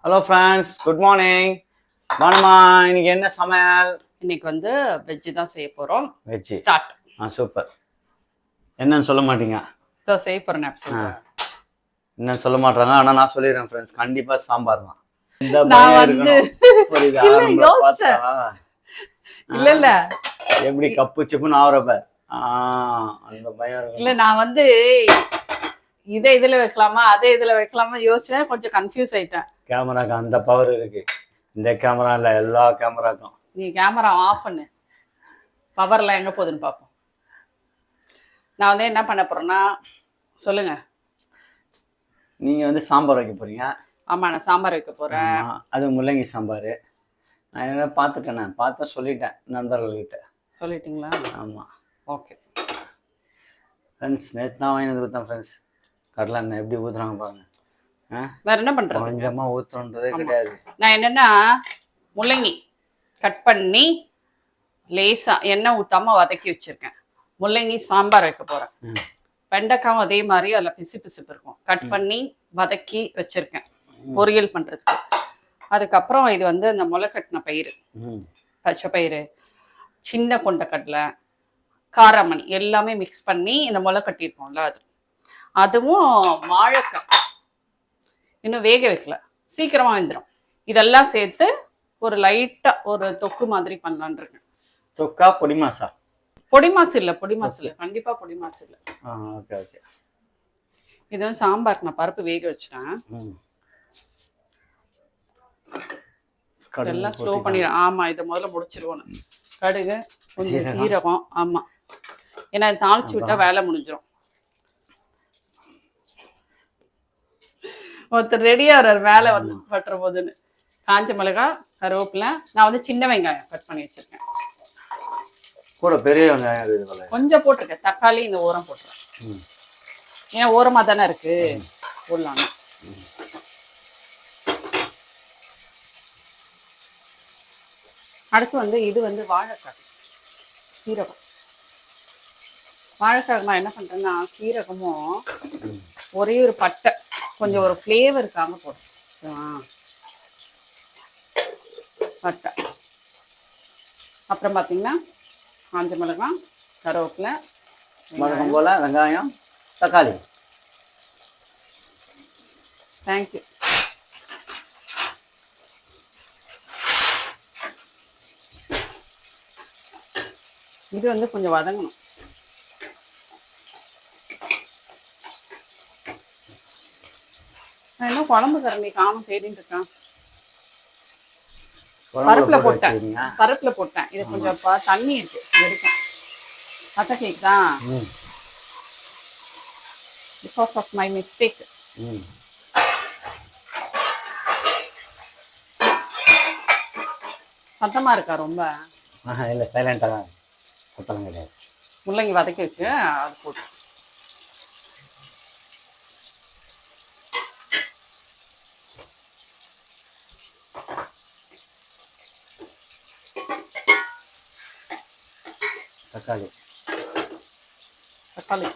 Hello friends, good morning. வானம்மா, இன்னைக்கு என்ன சமையல்? இன்னைக்கு வந்து வெஜ்ஜு தான் செய்ய போகிறோம். வெஜ்ஜு. ஸ்டார்ட். சூப்பர். என்னன்னு சொல்ல மாட்டீங்க? செய்ய போகிறேன். என்னன்னு சொல்ல மாட்டாங்க, ஆனால் நான் சொல்லிடுறேன் ஃப்ரெண்ட்ஸ், கண்டிப்பாக சாம்பார் தான். இந்த நான் பயம் வந்து புரியுதா? இல்ல எப்படி கப்பு சிப்புன்னு ஆகுறப்ப அந்த பயம் இருக்கு. இல்ல நான் வந்து இதை இதுல வைக்கலாமா அதை இதுல வைக்கலாமா யோசிச்சேன், கொஞ்சம் கன்ஃபியூஸ் ஆயிட்டேன். கேமராக்கு அந்த பவர் இருக்கு. இந்த கேமரா இல்ல, எல்லா கேமராக்கும். நீ கேமரா ஆஃப் பண்ணு, பவர்லாம் எங்க போகுதுன்னு பார்ப்போம். நான் வந்து என்ன பண்ண போறேன்னா, சொல்லுங்க. நீங்க வந்து சாம்பார் வைக்க போறீங்க? ஆமா, நான் சாம்பார் வைக்க போறேன். அது முள்ளங்கி சாம்பார். நான் என்ன பார்த்துட்டேன், நான் பார்த்து சொல்லிட்டேன் நண்பர்கள்கிட்ட. சொல்லிட்டீங்களா? ஆமாம். ஓகே ஃப்ரெண்ட்ஸ், நேற்று தான் வாங்கி வந்து ஊற்றேன் ஃப்ரெண்ட்ஸ். கடலை எண்ணெய் எப்படி ஊற்றுறாங்க பாருங்க. வேற என்ன பண்றது? கொஞ்சமாக ஊற்றுறதே கிடையாது. நான் என்னன்னா, முள்ளங்கி கட் பண்ணி லேசா எண்ணெய் ஊத்தாம வதக்கி வச்சிருக்கேன். முள்ளங்கி சாம்பார் வைக்க போறேன். வெண்டைக்காவும் அதே மாதிரி அதில் பிசு பிசுப்பு இருக்கும், கட் பண்ணி வதக்கி வச்சிருக்கேன் பொரியல் பண்றதுக்கு. அதுக்கப்புறம் இது வந்து இந்த முளை கட்டின பயிறு, பச்சை பயிறு, சின்ன கொண்டக்கடலை, காராமணி எல்லாமே மிக்ஸ் பண்ணி இந்த முளை கட்டியிருக்கோம்ல, அதுவும் வாழைக்காய் இன்னும் வேக வைக்கல, சீக்கிரமா வெந்துடும். இதெல்லாம் சேர்த்து ஒரு லைட்டா ஒரு தொக்கு மாதிரி பண்ணலான் இருக்கேன். தொக்கா பொடி மாசா? பொடி மாசு இல்ல, கண்டிப்பா பொடி மாசு இல்ல. Okay okay. இது வந்து சாம்பாருக்கு நான் பருப்பு வேக வச்சிட்டேன். இதெல்லாம் ஸ்லோ பண்ணிடுறேன். ஆமா, இதை முதல்ல முடிச்சிருவோம். கடுகு, கொஞ்சம் சீரகம். ஆமா, ஏன்னா தாளிச்சு விட்டா வேலை முடிஞ்சிடும். ஒருத்தர் ரெடியா வர்றாரு வேலை வந்து பட்டுற போதுன்னு. காஞ்ச மிளகாய், கருவேப்பிலை, நான் வந்து சின்ன வெங்காயம் கட் பண்ணி வச்சிருக்கேன். கூட பெரிய வெங்காயம் கொஞ்சம் போட்டிருக்கேன். தக்காளி இந்த ஓரம் போட்டுறேன், ஏன்னா ஓரமா தானே இருக்கு, போடலாம். அடுத்து வந்து இது வந்து வாழைக்காய், சீரகம். வாழைக்காய் நான் என்ன பண்றேன்னா, சீரகமும் ஒரே ஒரு பட்டை, கொஞ்சம் ஒரு ஃப்ளேவருக்காக போடுறேன் பட்டை. அப்புறம் பார்த்தீங்கன்னா காஞ்ச மிளகாய், கருவேப்பிலை, வழக்கம் போல வெங்காயம், தக்காளி. தேங்க்யூ. இது வந்து கொஞ்சம் வதங்கணும். நான் இன்னும் குழம்பு கரண்டி காணும் தேடிட்டு இருக்கேன். பருப்புல போட்டேன். இது கொஞ்சம் தண்ணி இருக்கு, எடுக்கும். பட்டை கேக் தான், பிகாஸ் ஆஃப் மை மிஸ்டேக். சத்தமா இருக்கா ரொம்ப? இல்லை, சைலண்டாக தான், சத்தம் கிடையாது. முள்ளங்கி வதக்கி வச்சு அது போட்டு தக்காளி.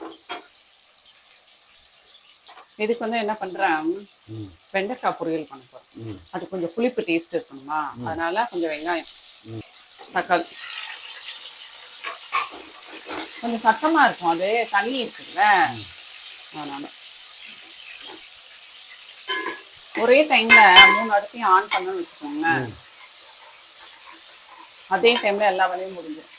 இதுக்கு வந்து என்ன பண்றேன், வெண்டைக்காய் பொரியல் பண்ண போறேன். அது கொஞ்சம் புளிப்பு டேஸ்ட் இருக்கணுமா, அதனால கொஞ்சம் வெங்காயம், தக்காளி. கொஞ்சம் சத்தமா இருக்கும், அது தண்ணி இருக்குல்ல, அதனால ஒரே டைம்ல 3 அடுப்பையும் ஆன் பண்ண வச்சுக்கோங்க. அதே டைம்ல எல்லா வேலையும் முடிஞ்சிடும்.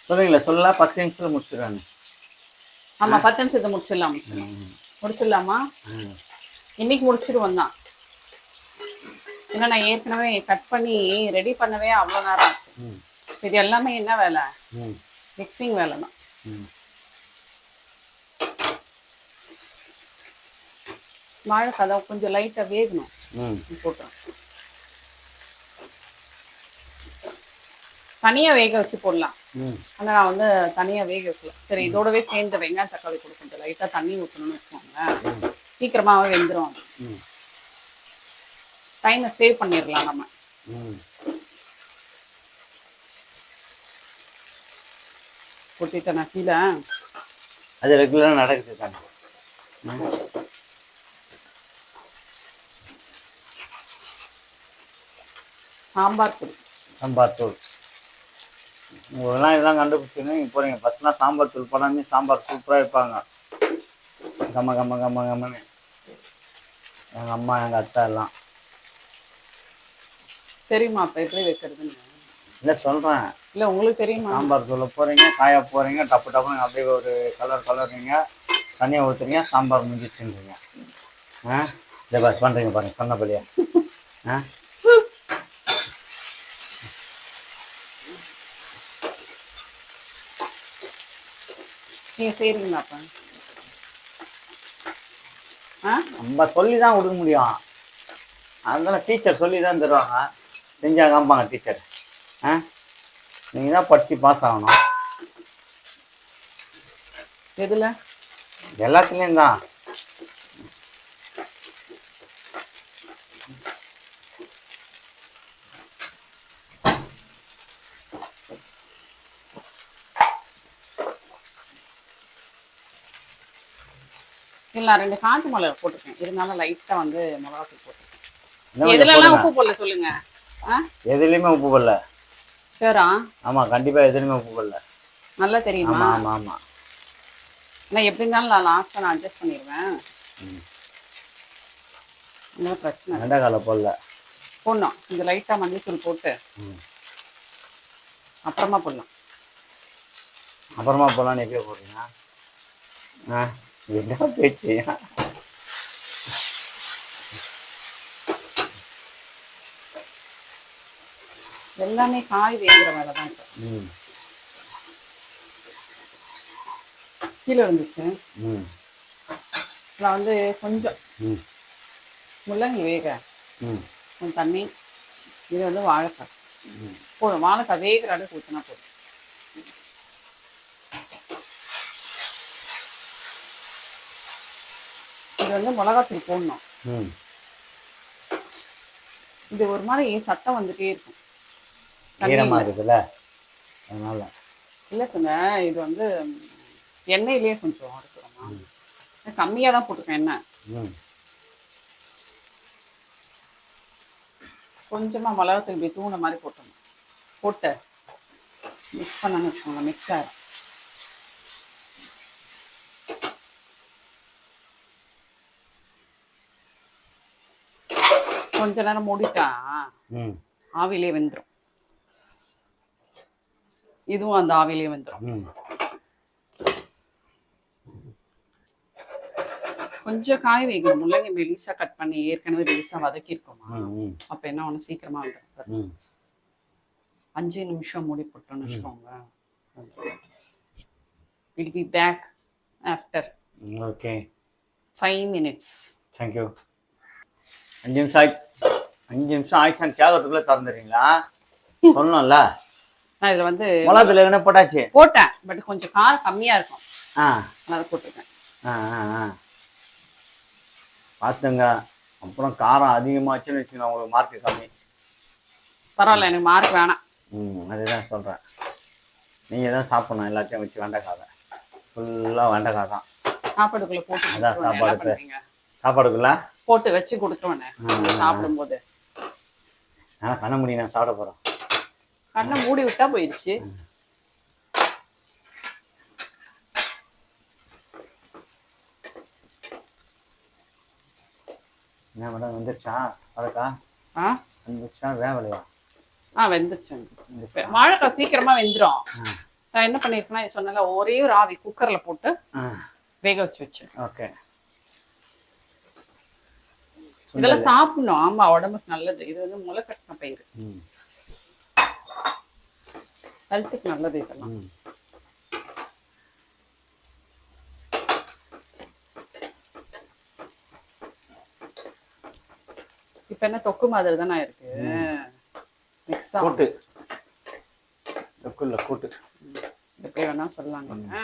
சொல்லுங்களா, சொல்ல 10 நிமிஷத்துல முடிச்சிடுறாங்க. ஆமா, 10 நிமிஷத்தை முடிச்சிடலாமா? இன்னைக்கு முடிச்சிடுவோம் தான். ஏன்னா நான் ஏற்கனவே கட் பண்ணி ரெடி பண்ணவே அவ்வளோ நேரம் ஆச்சு. இது எல்லாமே என்ன வேலை, மிக்சிங் வேலை தான். வாழைக்காய் கொஞ்சம் லைட்டா வேகணும், போட்டுறேன். தனியா வேக வச்சு போடலாம், ஆனா நான் வந்து தனியா வேக வைக்கல. சரி, இதோடவே சேர்ந்து வெங்காயம் தக்காளி கூட கொஞ்சம் லைட்டா தண்ணி ஊற்றணும்னு வச்சுக்கோங்க, சீக்கிரமாவே வெந்துடும். டைமை சேவ் பண்ணிடலாம் நம்ம. கொட்டிட்டேன் நான் கீழே. அது ரெகுலராக நடக்குது தானே. சாம்பார் தூள். சாம்பார் தூள். உங்களெல்லாம் இதெல்லாம் கண்டுபிடிச்சின்னு நீங்கள் போகிறீங்க. ஃபஸ்ட்லாம் சாம்பார் தூள் போடாமல் சாம்பார் சூப்பராக வைப்பாங்க. கம்ம கம்ம கம்ம கம்மன்னு எங்கள் அம்மா எங்கள் அத்தை எல்லாம். தெரியுமா அப்ப எப்படி வைக்கிறதுன்னு? இல்லை சொல்கிறேன். இல்ல உங்களுக்கு தெரியுமா? சாம்பார் தூளை போகிறீங்க, காய போகிறீங்க, டப்பு டப்புன்னு அப்படியே ஒரு கலர்றீங்க, தண்ணியை ஊற்றுறீங்க, சாம்பார் முடிஞ்சிச்சுன்றீங்க. ஆ இதை பஸ் பண்ணுறீங்க பாருங்க சொன்னபடியா. ஆ நீங்க செய்றீங்களா அப்ப? நம்ம சொல்லி தான் கொடுக்க முடியும். அதனால டீச்சர் சொல்லி தான் தருவாங்க. செஞ்சா காமிப்பாங்க டீச்சர். நீங்கள் தான் படித்து பாஸ் ஆகணும். எதுல? எல்லாத்துலேயும் தான். இல்ல 2 காஞ்ச மிளகா போட்டிருக்கேன். இருந்தாலும் லைட்டா வந்து மிளகாத்தூள் போட்டிருக்கேன். எதுலலாம் உப்பு போடல சொல்லுங்க. எதுலேயுமே உப்பு போடல. சரியா? ஆமாம், கண்டிப்பாக எதுலேயுமே உப்பு போடல. நல்லா தெரியுமா? ஆமாம் ஆமாம் ஆமாம். ஆனால் எப்படி இருந்தாலும் நான் லாஸ்ட்டாக நான் அட்ஜஸ்ட் பண்ணிடுவேன். ஒன்றும் பிரச்சனை இல்லை. வெண்டைக்கால போடல. போடணும். இந்த லைட்டாக மஞ்சள் போட்டு அப்புறமா போடலாம். அப்புறமா போடலான்னு எப்படியோ போடுறீங்க? என்ன பேச்சு? எல்லாமே காய் வேகிற வேலை தான். கீழே வந்துச்சு. நான் வந்து கொஞ்சம் முள்ளங்கி வேக கொஞ்சம் தண்ணி, இது வந்து வாழைக்காய் போதும். வாழைக்காய் வேகிற அளவுக்கு ஊற்றினா போதும். இது வந்து மிளகாத்தூள் போடணும். இது ஒரு மாதிரி சத்தம் வந்துட்டே இருக்கும். இருக்குல்ல அதனால இல்லை சொன்னேன். இது வந்து எண்ணெயிலேயே கொஞ்சம் எடுத்துக்கிறோமா? கம்மியாக தான் போட்டுருக்கேன் எண்ணெய். கொஞ்சமாக மிளகாத்தூள் இப்படி தூண மாதிரி போட்டணும். போட்டு மிக்ஸ் பண்ணணும்னு வச்சுக்கோங்க. மிக்ஸ் ஆகிடும். கொஞ்ச நேரம் மூடிட்டா ஆவிலே வெந்துடும். இதுவும் அந்த ஆவிலே வெந்துடும். கொஞ்சம் காய் வைக்கணும். முள்ளங்கி மெலிசா கட் பண்ணி ஏற்கனவே மெலிசா வதக்கிருக்கோமா, அப்ப என்ன ஒண்ணு சீக்கிரமா வந்துடும். 5 நிமிஷம் மூடி போட்டோம்னு வச்சுக்கோங்க. We'll be back after 5 minutes. Thank you. 5 நிமிஷம் ஆயிடுச்சு. சேகத்துக்குள்ள திறந்துடுறீங்களா? சொல்லணும்ல. நான் இதுல வந்து மிளகாத்தூள் என்ன போட்டாச்சு? போட்டேன். பட் கொஞ்சம் காரம் கம்மியா இருக்கும். அதை போட்டிருக்கேன். பார்த்துங்க. அப்புறம் காரம் அதிகமாச்சுன்னு வச்சுக்கோங்க, உங்களுக்கு மார்க்கு கம்மி. பரவாயில்ல, எனக்கு மார்க் வேணாம். அதுதான் சொல்கிறேன். நீங்கள் தான் சாப்பிடணும் எல்லாத்தையும் வச்சு. வெண்டைக்காய் ஃபுல்லாக வெண்டைக்காய் தான் சாப்பாடுக்குள்ள போட்டு. அதான் சாப்பாடுக்குள்ள போட்டு வச்சு கொடுத்துருவேன் சாப்பிடும்போது. ஆனால் கண்ண மூடி நான் சாப்பிட போகிறேன். கண்ணை மூடி விட்டா போயிடுச்சு. என்ன மேடம் வந்துருச்சா? வாழைக்கா வந்துருச்சா? வேவலையா? வெந்துருச்சு. வாழைக்காய் சீக்கிரமா வெந்துடும். நான் என்ன பண்ணிருக்கேன்னா சொன்னால ஒரே ஒரு ஆவி குக்கர்ல போட்டு வேக வச்சு. ஓகே. இதெல்லாம் சாப்பிடணும். ஆமா, உடம்புக்கு நல்லது. இது வந்து முளை கட்டின பயிர், ஹெல்த்துக்கு நல்லது இதெல்லாம். இப்ப என்ன தொக்கு மாதிரி தானே இருக்கு. மிக்ஸ் கூட்டு தொக்குல கூட்டு எப்படி வேணா சொல்லலாங்க.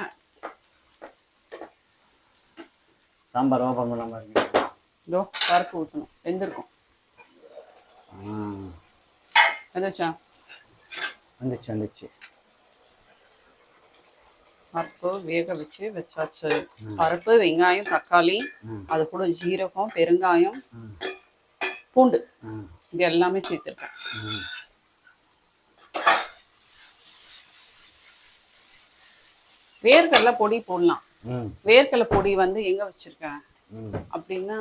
சாம்பார் ஓப்பன் பண்ணாம இருக்கு. இதோ பருப்பு ஊற்றணும். வெந்திருக்கும். வந்துச்சா? வந்துச்சு. பருப்பு வேக வச்சாச்சு. பருப்பு, வெங்காயம், தக்காளி, அது கூட ஜீரகம், பெருங்காயம், பூண்டு, இது எல்லாமே சேர்த்துருக்கேன். வேர்க்கடலை பொடி போடலாம். ம் வேர்க்கடலை பொடி வந்து எங்க வச்சிருக்கேன் ம் அப்படின்னா,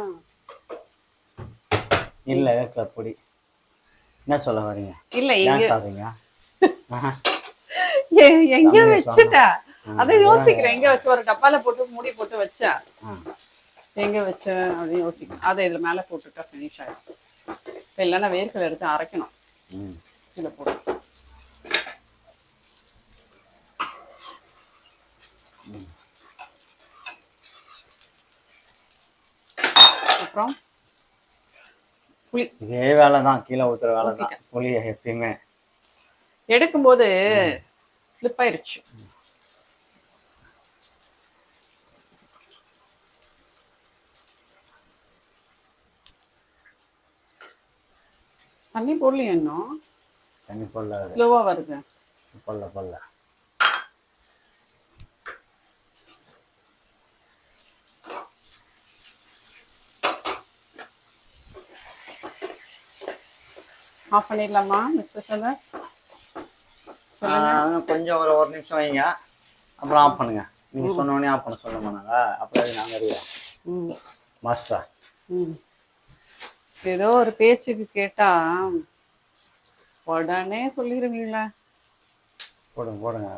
இல்லை வேர்க்கடலை பொடி என்ன சொல்ல வரீங்க? இல்ல ஏன் எங்க சாப்பிடுங்க? எங்க சமையல் வச்சுட்டேன். அதை யோசிக்கிறேன், எங்க வச்சு ஒரு டப்பால போட்டு மூடி போட்டு வச்சேன். எங்க வச்சேன் அப்படின்னு யோசிக்கிறேன். அதை இதுல மேல போட்டுட்டா ஃபினிஷ் ஆயிடும். இப்போ இல்லைன்னா வேர்க்கடலை எடுத்து அரைக்கணும். இதில் போட்டு அப்புறம் புளி இதே வேலை தான், கீழே ஊற்றுற வேலை தான். புளியை எப்பயுமே எடுக்கும்போது ஸ்லிப் ஆயிருச்சு. தண்ணி போடலையா இன்னும்? தண்ணி போடல, ஸ்லோவா வருது. போடல. ஆஃப் பண்ணிடலாமா மிஸ் வசந்தா? கொஞ்சம் ஒரு நிமிஷம் வைங்க, அப்புறம் ஆஃப் பண்ணுங்க. நீங்கள் சொன்னோடனே ஆஃப் பண்ண சொல்ல மாட்டாங்க, அப்புறம் நாங்கள் அறிவோம் மாஸ்டர். ஏதோ ஒரு பேச்சுக்கு கேட்டா உடனே சொல்லிடுவீங்களா? போடுங்க.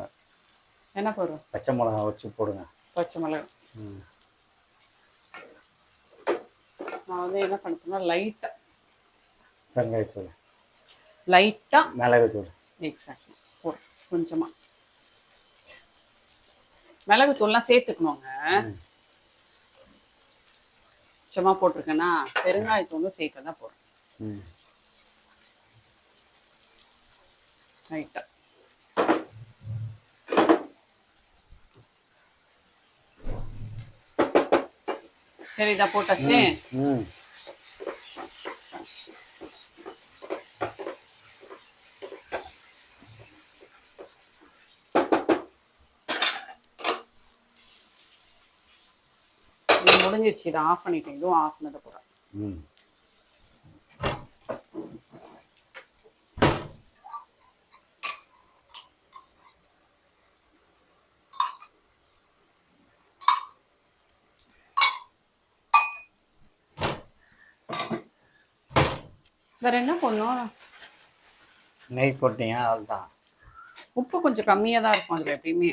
என்ன போடுறோம்? பச்சை மிளகா வச்சு போடுங்க. பச்சை மிளகா. நான் வந்து என்ன பண்ணுறேன்னா லைட்டா வெங்காயத்தூள், லைட்டா மிளகுத்தூள். எக்ஸாக்ட்லி போடுறேன். கொஞ்சமா மிளகுத்தூள்லாம் சேர்த்துக்கணுங்க. சும்மா போட்டிருக்கேன்னா பெருங்காயத்தூளும் சேர்க்க தான் போடுறேன். ரைட்டா சரி, இதை போட்டாச்சு. இது முடிஞ்சிருச்சு. இதை ஆஃப் பண்ணிட்டேன். இதுவும் ஆஃப் பண்ணத போறேன். வேற என்ன பண்ணும்? நெய் போட்டீங்க, அதுதான். உப்பு கொஞ்சம் கம்மியா தான் இருக்கும் அதுல எப்பயுமே.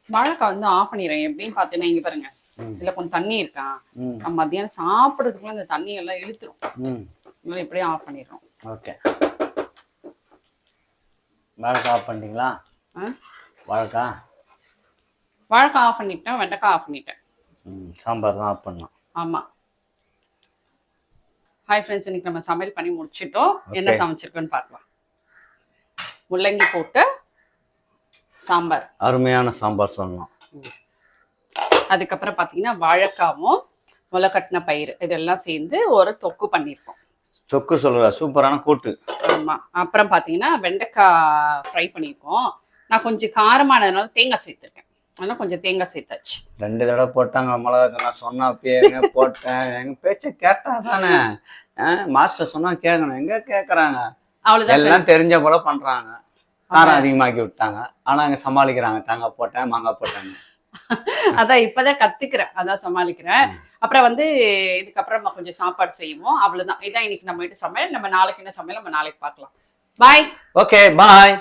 வாழைக்காய் வந்து ஆஃப் பண்ணிடுறேன். எப்படின்னு பாத்தீங்கன்னா இங்க பாருங்க, இதுல கொஞ்சம் தண்ணி இருக்கா. நம்ம மத்தியானம் சாப்பிட்றதுக்குள்ள இந்த தண்ணி எல்லாம் இழுத்துரும். இப்படியே ஆஃப் பண்ணிடுறோம். ஓகே, வாழைக்காய் ஆஃப் பண்ணிட்டீங்களா? வாழைக்காய் ஆஃப் பண்ணிட்டேன், வெண்டைக்காய் ஆஃப் பண்ணிட்டேன். சாம்பார் தான் ஆஃப் பண்ணோம். ஆமா. ஹாய் ஃப்ரெண்ட்ஸ், இன்னைக்கு நம்ம சமையல் பண்ணி முடிச்சிட்டோம். என்ன சமைச்சிருக்கோன்னு பார்க்கலாம். முள்ளங்கி போட்டு சாம்பார், அருமையான சாம்பார் சொல்லணும். அதுக்கப்புறம் பார்த்தீங்கன்னா வாழைக்காவும் முளைக்கட்டின பயிர் இதெல்லாம் சேர்ந்து ஒரு தொக்கு பண்ணியிருக்கோம். தொக்கு சொல்ற சூப்பரான கூட்டு. ஆமா. அப்புறம் பார்த்தீங்கன்னா வெண்டைக்காய் ஃப்ரை பண்ணியிருக்கோம். நான் கொஞ்சம் காரமானதுனால தேங்காய் சேர்த்துருக்கேன். ஆனால் கொஞ்சம் தேங்காய் சேர்த்தாச்சு. 2 தடவை போட்டாங்க மிளகா. நான் சொன்னா அப்பயே எங்க போட்டேன். எங்க பேச்ச கேட்டா தானே. மாஸ்டர் சொன்னா கேட்கணும், எங்க கேட்கறாங்க. அவ்வளவுதான், எல்லாம் தெரிஞ்ச போல பண்றாங்க. காரம் அதிகமாக்கி விட்டாங்க, ஆனா அங்க சமாளிக்கிறாங்க. தேங்காய் போட்டேன், மாங்காய் போட்டாங்க. அதான் இப்பதான் கத்துக்கிறேன், அதான் சமாளிக்கிறேன். அப்புறம் வந்து இதுக்கப்புறம் நம்ம கொஞ்சம் சாப்பாடு செய்வோம். அவ்வளவுதான். இதான் இன்னைக்கு நம்ம வீட்டு சமையல். நம்ம நாளைக்கு என்ன சமையல் நம்ம நாளைக்கு பார்க்கலாம். பாய். ஓகே, பாய்.